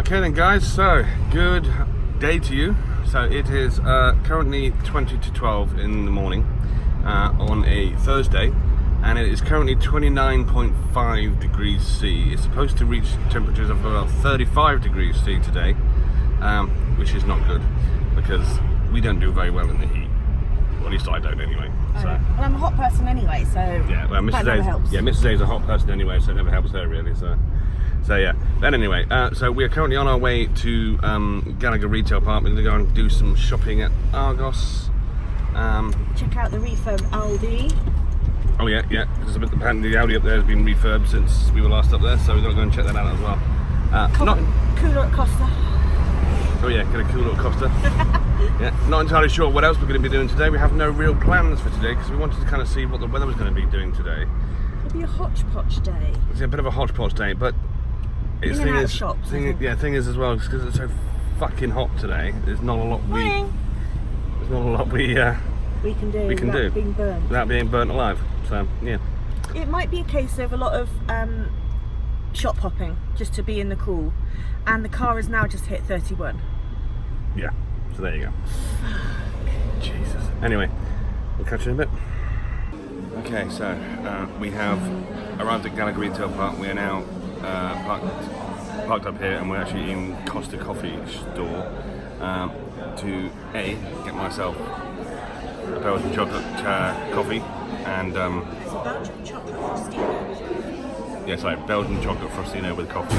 Okay then guys, so good day to you. So it is currently 20 to 12 in the morning on a Thursday, and it is currently 29.5 degrees C. It's supposed to reach temperatures of about 35 degrees C today, which is not good because we don't do very well in the heat. Well, at least I don't anyway. So. Well, I'm a hot person anyway, so yeah, well, that never helps. Mrs. A is a hot person anyway, so it never helps her really. So yeah. Then anyway, so we are currently on our way to Gallagher Retail Park. We're going to go and do some shopping at Argos. Check out the refurb Aldi. Oh yeah. Apparently the Audi up there has been refurbed since we were last up there, so we're going to go and check that out as well. Cooler at Costa. Oh yeah, get a cool little Costa. Yeah, not entirely sure what else we're going to be doing today. We have no real plans for today because we wanted to kind of see what the weather was going to be doing today. It'll be a hodgepodge day. It's a bit of a hodgepodge day, but thing is as well, because it's so fucking hot today. There's not a lot we can do without being burnt alive. So yeah, it might be a case of a lot of shop hopping just to be in the cool, and the car has now just hit 31. Yeah, so there you go. Jesus. Anyway, we'll catch you in a bit. Okay, so we have arrived at Gallagher Retail Park. We are now parked up here, and we're actually in Costa Coffee store to get myself a Belgian chocolate coffee and Belgian chocolate frostino. yeah, sorry, Belgian chocolate frostino with coffee.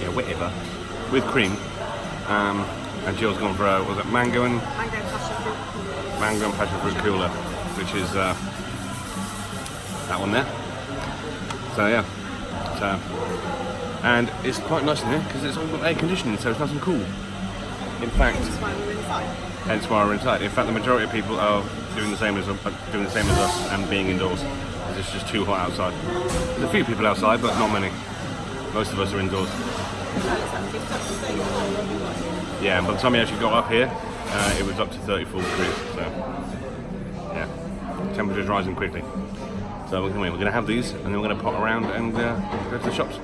Yeah, whatever, with cream. And Jill's gone for was it mango and passion fruit cooler, which is that one there. So yeah. And it's quite nice in here because it's all got air conditioning, so it's nice and cool. In fact, hence why we're inside. In fact, the majority of people are doing the same as us and being indoors because it's just too hot outside. There's a few people outside, but not many. Most of us are indoors. Yeah, and by the time we actually got up here, it was up to 34 degrees. So yeah, temperature's rising quickly. So we're going to have these, and then we're going to pop around and go to the shops.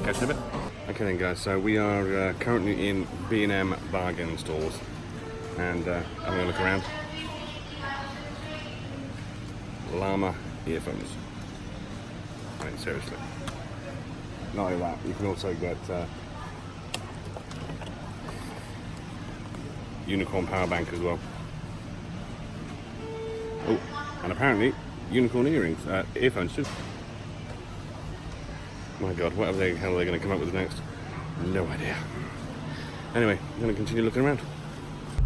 Catch you in a bit. Okay then guys, so we are currently in B&M bargain stores, and having a look around. Llama earphones. I mean, seriously. Not only that, you can also get unicorn power bank as well. Oh, and apparently unicorn earrings, earphones too. My God, what the hell are they going to come up with next? No idea. Anyway, I'm going to continue looking around.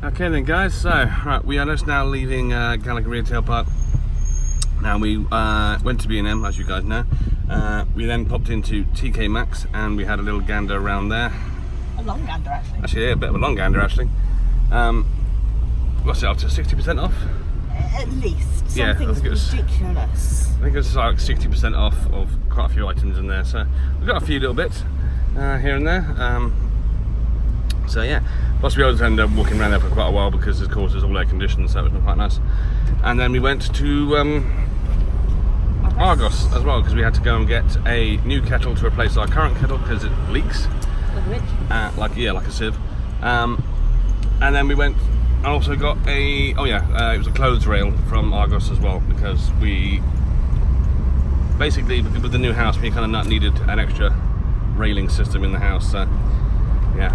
Okay then guys, so right, we are just now leaving Gallagher Retail Park. Now we went to B&M, as you guys know. We then popped into TK Maxx and we had a little gander around there. A long gander actually. Actually, yeah, a bit of a long gander actually. What's it up to, 60% off? At least. Yeah, Something's ridiculous. I think it's like 60% off of quite a few items in there. So we've got a few little bits here and there. So yeah, plus we always end up walking around there for quite a while because of course it's all air conditioned, so it was quite nice. And then we went to Argos as well because we had to go and get a new kettle to replace our current kettle because it leaks. Like a sieve. And then we went and also got it was a clothes rail from Argos as well because we basically, with the new house, we kind of needed an extra railing system in the house. So yeah.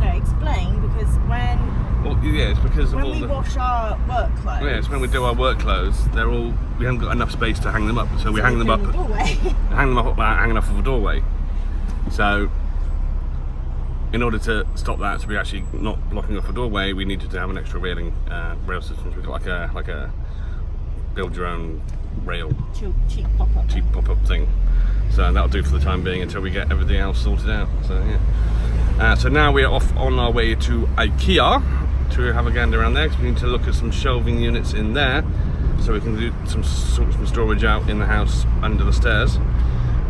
No, explain, because it's because of when all we wash our work clothes. Yeah, it's when we do our work clothes. We haven't got enough space to hang them up, so we hang them up. Hang them up, hanging off of a doorway. So, in order to stop that, so we're actually not blocking off a doorway, we needed to have an extra railing rail system. So we've got like a build your own rail, cheap pop-up thing. So that'll do for the time being until we get everything else sorted out. So yeah. So now we are off on our way to IKEA to have a gander around there because we need to look at some shelving units in there so we can do some storage out in the house under the stairs.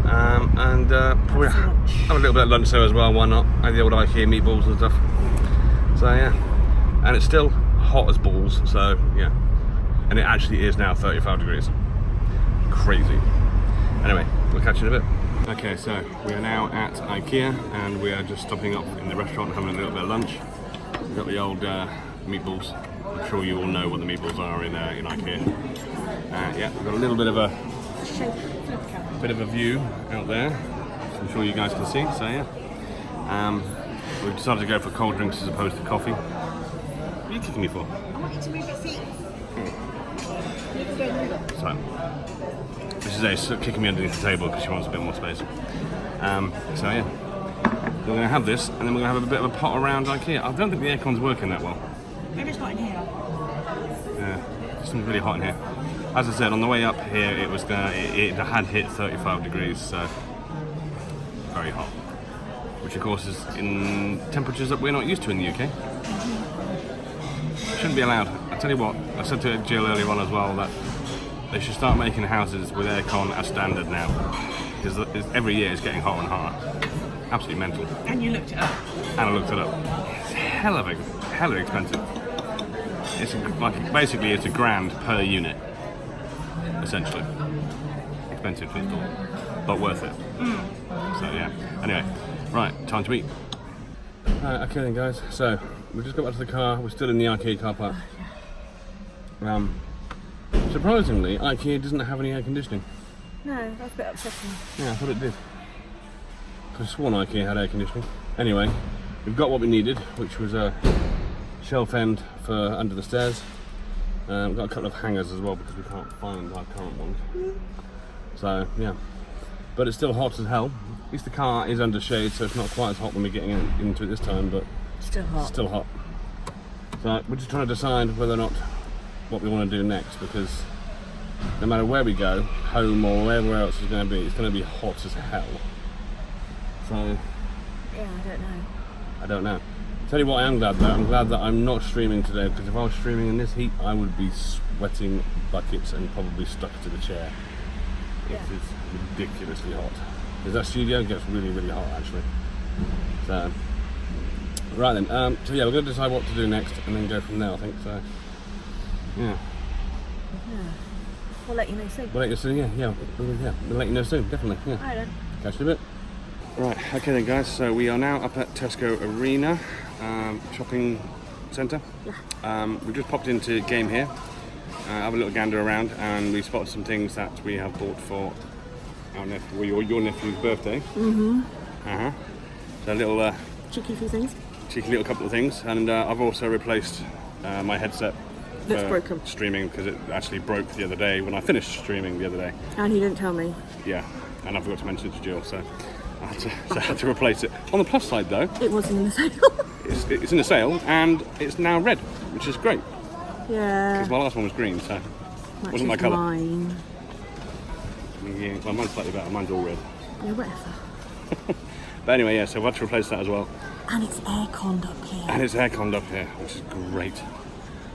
And probably have a little bit of lunch there as well, why not? And the old IKEA meatballs and stuff. So yeah, and it's still hot as balls, so yeah. And it actually is now 35 degrees. Crazy. Anyway, we'll catch you in a bit. Okay, so we are now at IKEA and we are just stopping up in the restaurant and having a little bit of lunch. We've got the old meatballs. I'm sure you all know what the meatballs are in IKEA. Yeah, we've got a little bit of a view out there. I'm sure you guys can see. So yeah, we've decided to go for cold drinks as opposed to coffee. What are you kicking me for? I want you to move your feet. So, this is Ace kicking me underneath the table because she wants a bit more space. So yeah, we're going to have this and then we're going to have a bit of a pot around IKEA. I don't think the aircon's working that well. Maybe it's not in here. Yeah, it's really hot in here. As I said, on the way up here it was it had hit 35 degrees, so very hot. Which of course is in temperatures that we're not used to in the UK. Shouldn't be allowed. I tell you what, I said to Jill earlier on as well that they should start making houses with aircon as standard now, because every year it's getting hotter and hotter. Absolutely mental. And you looked it up. And I looked it up. It's hella expensive. It's basically it's £1,000 per unit, essentially. Expensive to install, but worth it. So yeah. Anyway, right, time to eat. Okay then, guys. So we just got back to the car. We're still in the IKEA car park. Surprisingly, IKEA doesn't have any air conditioning. No, that's a bit upsetting. Yeah, I thought it did. I sworn IKEA had air conditioning. Anyway, we've got what we needed, which was a shelf end for under the stairs. We've got a couple of hangers as well because we can't find our current ones. So yeah, but it's still hot as hell. At least the car is under shade, so it's not quite as hot when we're getting into it this time, but still hot. Still hot. So we're just trying to decide whether or not what we want to do next, because no matter where we go, home or wherever else it's going to be hot as hell. So yeah, I don't know. Tell you what, I am glad though. I'm glad that I'm not streaming today, because if I was streaming in this heat, I would be sweating buckets and probably stuck to the chair. Yeah. It is ridiculously hot. Because that studio gets really, really hot actually. So right then. So yeah, we're going to decide what to do next and then go from there, I think. So yeah. We'll let you know soon. We'll let you soon. Yeah. We'll let you know soon. Definitely. Yeah. Alright then. Catch you in a bit. Right, okay then guys, so we are now up at Tesco Arena shopping centre. Yeah. We've just popped into Game Here, have a little gander around, and we spotted some things that we have bought for our nephew, or your nephew's birthday. So a little cheeky few things. Cheeky little couple of things, and I've also replaced my headset. That's broken. Streaming, because it actually broke the other day when I finished streaming the other day. And he didn't tell me. Yeah, and I forgot to mention it to Jill, so I had to replace it. On the plus side though, it wasn't in the sale. it's in the sale and it's now red, which is great. Yeah. Because my last one was green, so Which wasn't my colour. Mine. Yeah, well, mine's slightly better. Mine's all red. Yeah, whatever. But anyway, yeah. So we'll have to replace that as well. And it's air-conned up here. And it's air-conned up here, which is great.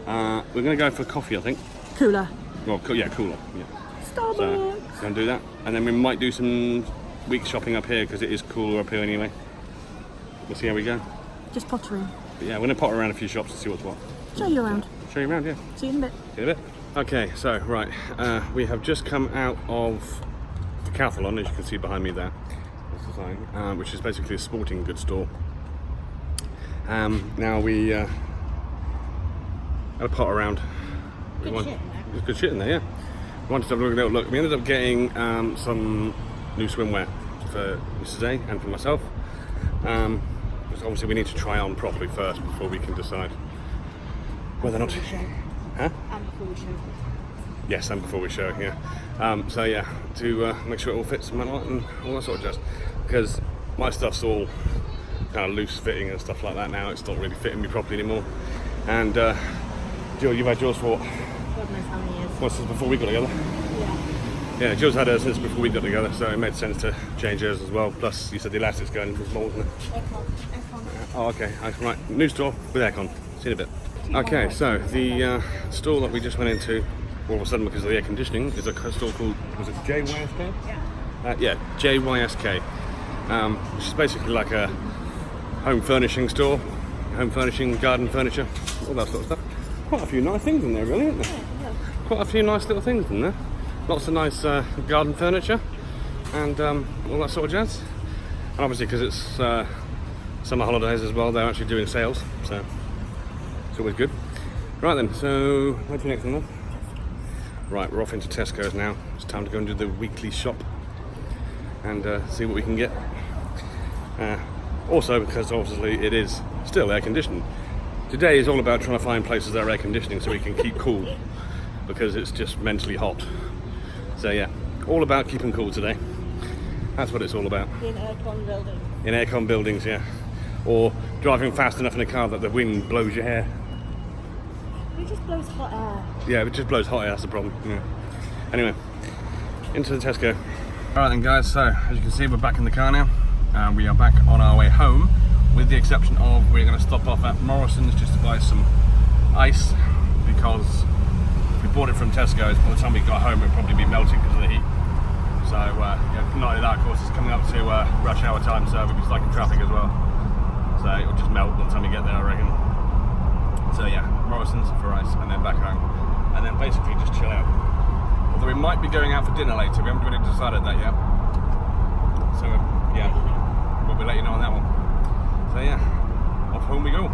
We're going to go for coffee, I think. Cooler. Well, cooler. Yeah. Starbucks. So we're going to do that, and then we might do some week shopping up here because it is cooler up here anyway. We'll see how we go. Just pottering. But yeah, we're going to potter around a few shops and see what's what. Show you around. Show you around, yeah. See you in a bit. See you in a bit. Okay, so right, we have just come out of Decathlon, as you can see behind me there. That's the sign, which is basically a sporting goods store. Now we had a pot around. Good shit. There's good shit in there, yeah. We wanted to have a little look. We ended up getting some new swimwear for Mrs. A and for myself. Because obviously we need to try on properly first before we can decide whether or not. Huh? And before we show. Yes, and before we show, yeah. So yeah, to make sure it all fits and all that sort of jazz. Because my stuff's all kind of loose fitting and stuff like that now. It's not really fitting me properly anymore. And Jill, you've had yours for God knows how many years. well, since before we got together. Yeah, Jill's had hers since before we got together, so it made sense to change hers as well. Plus, you said the elastic's going for small, isn't it? Aircon. Oh, okay. Right, new store with aircon. See you in a bit. Okay, so the store that we just went into all of a sudden because of the air conditioning is a store called, was it JYSK? Yeah, JYSK, which is basically like a home furnishing store, home furnishing, garden furniture, all that sort of stuff. Quite a few nice things in there, really, isn't there? Quite a few nice little things in there. Lots of nice garden furniture. and all that sort of jazz. And obviously because it's summer holidays as well, they're actually doing sales, so it's always good. Right then, so where to next one? Right, we're off into Tesco's now. It's time to go and do the weekly shop and see what we can get. Also, because obviously it is still air conditioned. Today is all about trying to find places that are air conditioning so we can keep cool, because it's just mentally hot. So yeah, all about keeping cool today. That's what it's all about. In aircon buildings. In aircon buildings, yeah. Or driving fast enough in a car that the wind blows your hair. It just blows hot air. Yeah, it just blows hot air, that's the problem. Yeah. Anyway, into the Tesco. Alright then guys, so as you can see we're back in the car now. We are back on our way home, with the exception of we're going to stop off at Morrison's just to buy some ice, because we bought it from Tesco's. By the time we got home it'd probably be melting because of the heat. So yeah, not only that, of course, it's coming up to rush hour time, so we'll be stuck in traffic as well. So it'll just melt by the time we get there, I reckon. So yeah, Morrison's for ice, and then back home, and then basically just chill out. Although we might be going out for dinner later, we haven't really decided that yet. So yeah, we'll let you know on that one. So yeah, off home we go.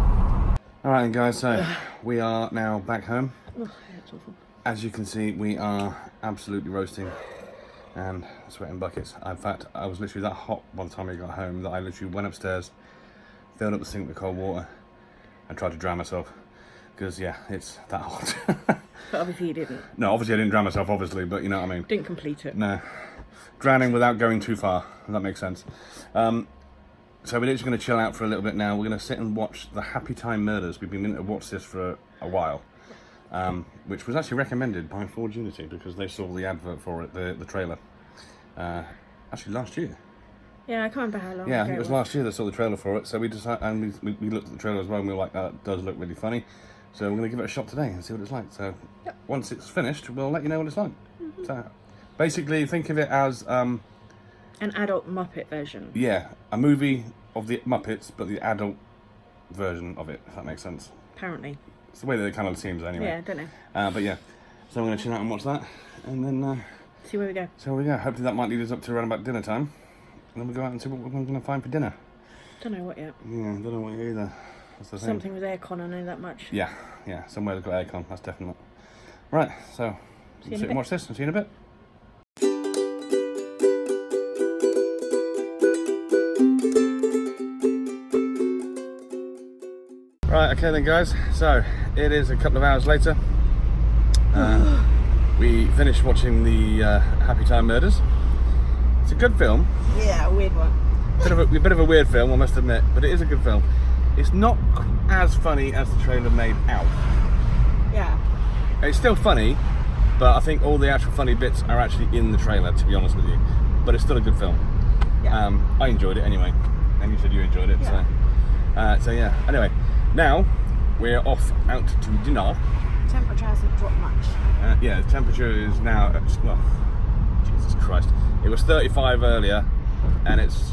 Alright guys, so we are now back home. Oh, that's awful. As you can see, we are absolutely roasting and sweating buckets. In fact, I was literally that hot by the time we got home that I literally went upstairs, filled up the sink with cold water and tried to drown myself, because yeah, it's that hot. But obviously you didn't. No, obviously I didn't drown myself, obviously, but you know what I mean. Didn't complete it. No, drowning without going too far, if that makes sense. So we're just going to chill out for a little bit now. We're going to sit and watch the Happy Time Murders. We've been meaning to watch this for a while, which was actually recommended by Forge Unity because they saw the advert for it, the trailer, actually last year. Yeah, I can't remember how long Yeah, I ago think it was last year they saw the trailer for it, so we decided, and we looked at the trailer as well, and we were like, that does look really funny. So we're going to give it a shot today and see what it's like. So once it's finished, we'll let you know what it's like. So basically, think of it as an adult Muppet version. yeah, a movie of the Muppets, but the adult version of it, if that makes sense. Apparently. It's the way that it kind of seems anyway. Yeah, I don't know. But yeah, so I'm going to chill out and watch that, and then See where we go. so yeah, hopefully that might lead us up to around about dinner time, and then we'll go out and see what we're going to find for dinner. Don't know what yet. Yeah, don't know what either. That's the thing. Something with aircon, I know that much. Yeah, somewhere that's got aircon, that's definitely. Right, so See you in a sit and bit. watch this and see you in a bit. Right, okay then guys, so it is a couple of hours later. We finished watching the Happy Time Murders. It's a good film. Yeah, a weird one. Bit of a weird film, I must admit, but it is a good film. It's not as funny as the trailer made out. Yeah. It's still funny, but I think all the actual funny bits are actually in the trailer, to be honest with you. But it's still a good film. Yeah. I enjoyed it anyway, and you said you enjoyed it, Yeah. so yeah. Anyway, now we're off out to dinner. Temperature hasn't dropped much. Yeah, the temperature is now, well, Jesus Christ. It was 35 earlier, and it's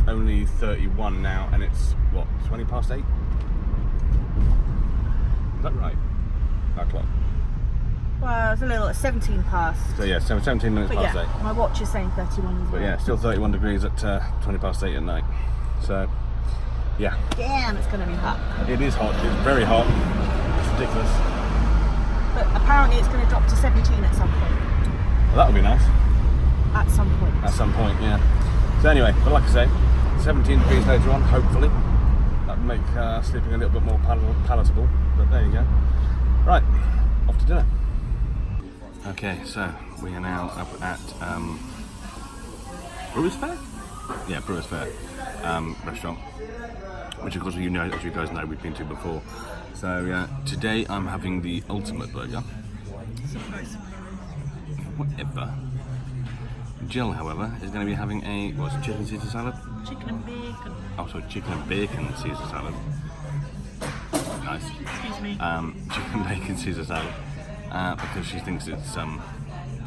only 31 now, and it's, what, 20 past 8? Is that right? That clock. Well, it's a little at 17 past. So yeah, 17 minutes But past 8. yeah, my watch is saying 31 as well. But yeah, still 31 degrees at 20 past 8 at night. So, yeah. Damn, it's going to be hot. It is hot, it's very hot. It's ridiculous. But apparently it's going to drop to 17 at some point. Well, that would be nice. At some point. At some point, yeah. So anyway, but like I say, 17 degrees later on, hopefully. That would make sleeping a little bit more palatable. But there you go. Right, off to dinner. Okay, so we are now up at Brewers Fair? Yeah, Brewers Fair restaurant, which of course as you guys know we've been to before. So today I'm having the ultimate burger. Whatever. Jill, however, is going to be having a, what's it, chicken Caesar salad? Chicken and bacon. Oh, sorry, chicken and bacon Caesar salad. Nice. Excuse me. Chicken bacon Caesar salad. Because she thinks it's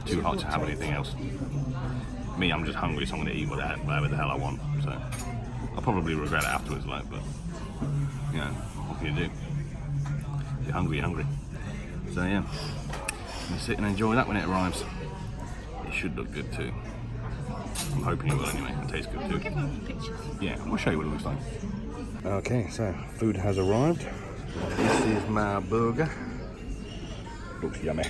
too hot to have anything else. Me, I'm just hungry, so I'm going to eat whatever the hell I want. So I'll probably regret it afterwards, like, but you know, what can you do? You're hungry, you're hungry. So yeah, I'm gonna sit and enjoy that when it arrives. It should look good too. I'm hoping it will anyway. It tastes good too. Give them pictures. Yeah, I'll show you what it looks like. Okay, so food has arrived. This is my burger. Looks yummy.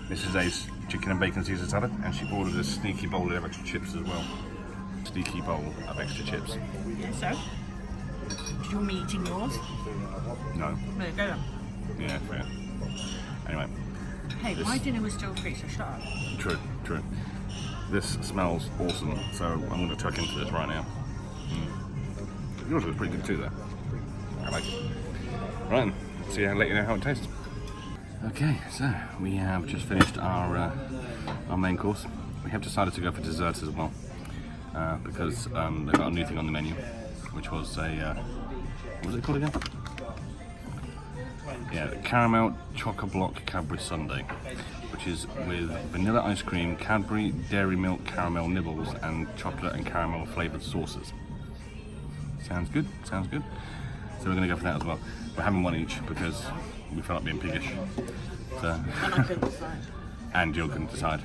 This is A's chicken and bacon Caesar salad, and she ordered a sneaky bowl of extra chips as well. Sneaky bowl of extra chips. Yeah, so? Did you want me eating yours? No. No, go then. Yeah, fair. Anyway. Hey, my dinner was still free, so shut up. True, true. This smells awesome, so I'm going to tuck into this right now. Yours was pretty good too, though. I like it. Right, see, I'll let you know how it tastes. Okay, so we have just finished our main course. We have decided to go for desserts as well, because they've got a new thing on the menu, which was a what was it called again? Yeah, the caramel choco-block Cadbury sundae, which is with vanilla ice cream, Cadbury dairy milk caramel nibbles, and chocolate and caramel flavoured sauces. Sounds good, sounds good. So we're going to go for that as well. We're having one each because we felt like being piggish. So, And I couldn't decide. and Jill couldn't decide.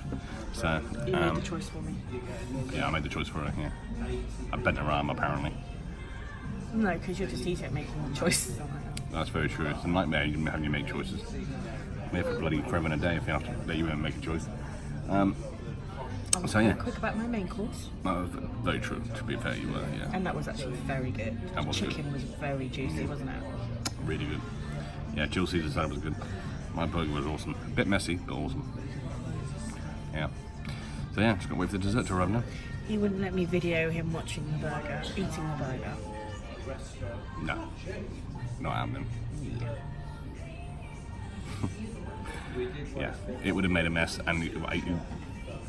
So, You made the choice for me. yeah, I made the choice for her, yeah. I bent her arm apparently. No, because you're just easy at making choices. That's very true. It's a nightmare having you make choices. I'm here for bloody forever and a day if you have to let you make a choice. So yeah. Quick about my main course. Very true, to be fair, you were, yeah. And that was actually very good. That was Chicken good. was very juicy, wasn't it? Really good. Yeah, Jill Caesar salad was good. My burger was awesome. A bit messy, but awesome. Yeah. So yeah, just gotta wait for the dessert to arrive now. He wouldn't let me video him watching the burger, eating the burger. No. Not happening. Yeah, it would have made a mess and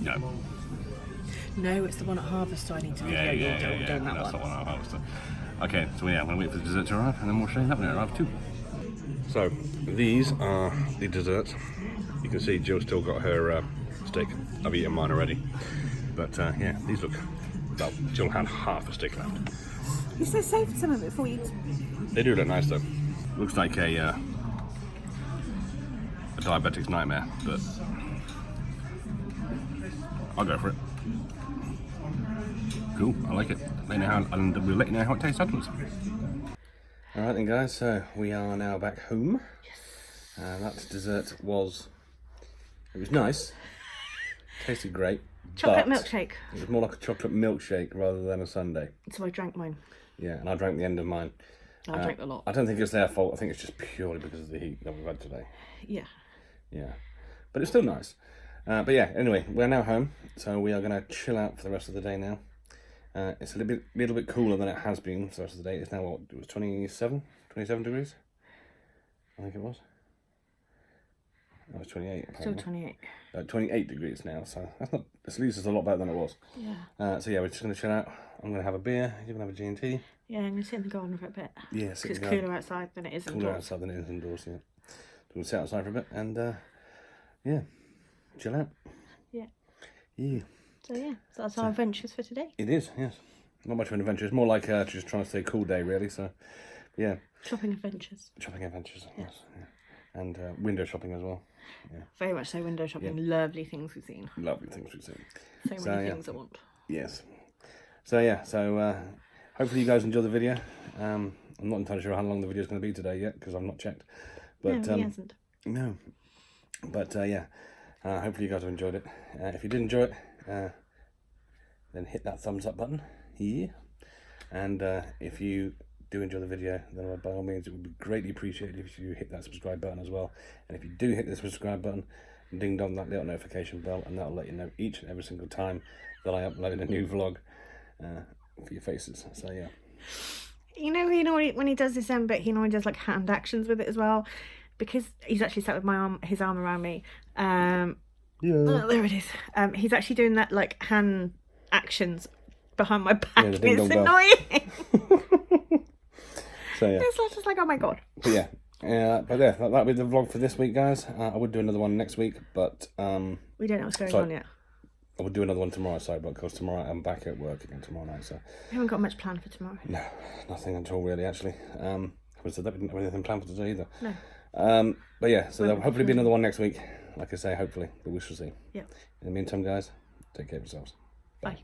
no. No, it's the one at Harvest, so I need to video you doing that That's one. the one I harvested. Okay, so yeah, I'm gonna wait for the dessert to arrive and then we'll show you that when it arrives too. So, these are the desserts. You can see Jill's still got her steak. I've eaten mine already. But yeah, these look, well, Jill had half a stick left. You so save some of it before you eat. They do look nice though. Looks like a diabetic's nightmare, but I'll go for it. Cool, I like it. Let you know how, and we'll let you know how it tastes afterwards. Alright then guys, so we are now back home. That dessert was, it was nice. Tasted great. Chocolate but milkshake. It was more like a chocolate milkshake rather than a sundae. So I drank mine. Yeah, and I drank the end of mine. I drank a lot. I don't think it's their fault. I think it's just purely because of the heat that we've had today. Yeah. Yeah, but it's still nice. But yeah, anyway, we're now home, so we are going to chill out for the rest of the day now. It's a little bit cooler than it has been for the rest of the day. It's now, what, it was 27 degrees? I think it was. That was 28. Still Apparently. 28. 28 degrees now, so that's not, at least it's a lot better than it was. Yeah. So yeah, we're just going to chill out. I'm going to have a beer, you're going to have a G&T. Yeah, I'm going to sit in the garden for a bit. Yeah, Because it's cooler outside than it is indoors. Cooler outside than it is indoors, yeah. So we'll sit outside for a bit and, yeah, chill out. Yeah. Yeah. So yeah, so that's our adventures for today. It is, yes. Not much of an adventure. It's more like just trying to stay cool day, really. So, yeah. Shopping adventures. Shopping adventures, yes. Yeah. And window shopping as well. Yeah. Very much so, window shopping. Yeah. Lovely things we've seen. Lovely things we've seen. So many things I want. Yes. So, yeah. So, hopefully you guys enjoy the video. I'm not entirely sure how long the video is going to be today yet, because I've not checked. But, no, he hasn't. No. But, yeah. Hopefully you guys have enjoyed it. If you did enjoy it, then hit that thumbs up button here. And if you do enjoy the video, then by all means it would be greatly appreciated if you hit that subscribe button as well. And if you do hit the subscribe button, ding dong that little notification bell, and that'll let you know each and every single time that I upload a new vlog for your faces. So yeah. You know when he does this bit, he normally does like hand actions with it as well, because he's actually sat with his arm around me. Yeah. Oh, there it is. He's actually doing that like hand actions behind my back. Yeah, it's annoying. So yeah. It's just like, oh my god. But yeah. But yeah, that'll be the vlog for this week, guys. I would do another one next week, but we don't know what's going on yet. I would do another one tomorrow, sorry, but because tomorrow I'm back at work again tomorrow night, so we haven't got much planned for tomorrow. No, nothing at all really, actually. Having said that, we didn't have anything planned for today either. No. But yeah, so there'll hopefully be another one next week. Like I say, hopefully, but we shall see. Yeah. In the meantime, guys, take care of yourselves. Bye.